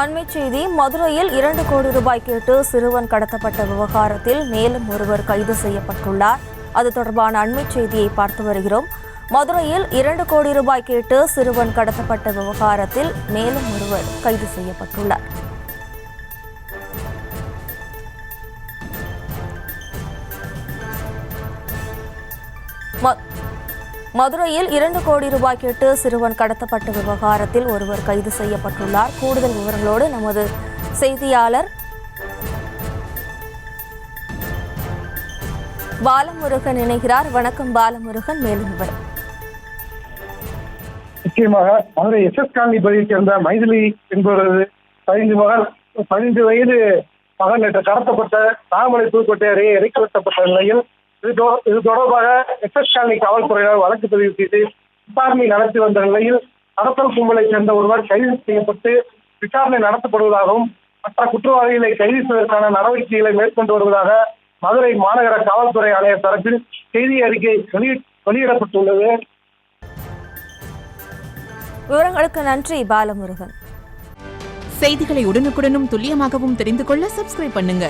அண்மைச் செய்தி மதுரையில் 2 கோடி ரூபாய் கேட்டு சிறுவன் கடத்தப்பட்ட விவகாரத்தில் மேலும் ஒருவர் கைது செய்யப்பட்டுள்ளார். அது தொடர்பான அண்மைச் செய்தியை பார்த்து வருகிறோம். மதுரையில் 2 கோடி ரூபாய் கேட்டு சிறுவன் கடத்தப்பட்ட விவகாரத்தில் மேலும் ஒருவர் கைது செய்யப்பட்டுள்ளார். மதுரையில் 2 கோடி ரூபாய் கேட்டு சிறுவன் கடத்தப்பட்ட விவகாரத்தில் ஒருவர் கைது செய்யப்பட்டுள்ளார். கூடுதல் விவரங்களோடு நமது செய்தியாளர் பாலமுருகன் இணைகிறார். வணக்கம் பாலமுருகன், மேலும் விவரம். முக்கியமாக மதுரை எஸ்எஸ் காலனி பகுதியைச் சேர்ந்த மைதிலி என்பவரது 15 வயது மகன் நேற்று கடத்தப்பட்ட தாமரை புதுக்கோட்டை அருகே இறக்கி வைக்கப்பட்ட நிலையில் இது தொடர்பாக எஸ்எஸ் காலனி காவல்துறையினர் வழக்கு பதிவு செய்து விசாரணை நடத்தி வந்த நிலையில் கடத்தல் கும்பலைச் சேர்ந்த ஒருவர் கைது செய்யப்பட்டு விசாரணை நடத்தப்படுவதாகவும் மற்ற குற்றவாளிகளை கைது செய்வதற்கான நடவடிக்கைகளை மேற்கொண்டு வருவதாக மதுரை மாநகர காவல்துறை ஆணையர் தரப்பில் செய்தி அறிக்கை வெளியிடப்பட்டுள்ளது. விவரங்களுக்கு நன்றி பாலமுருகன். செய்திகளை உடனுக்குடனும் துல்லியமாகவும் தெரிந்து கொள்ள சப்ஸ்கிரைப் பண்ணுங்க.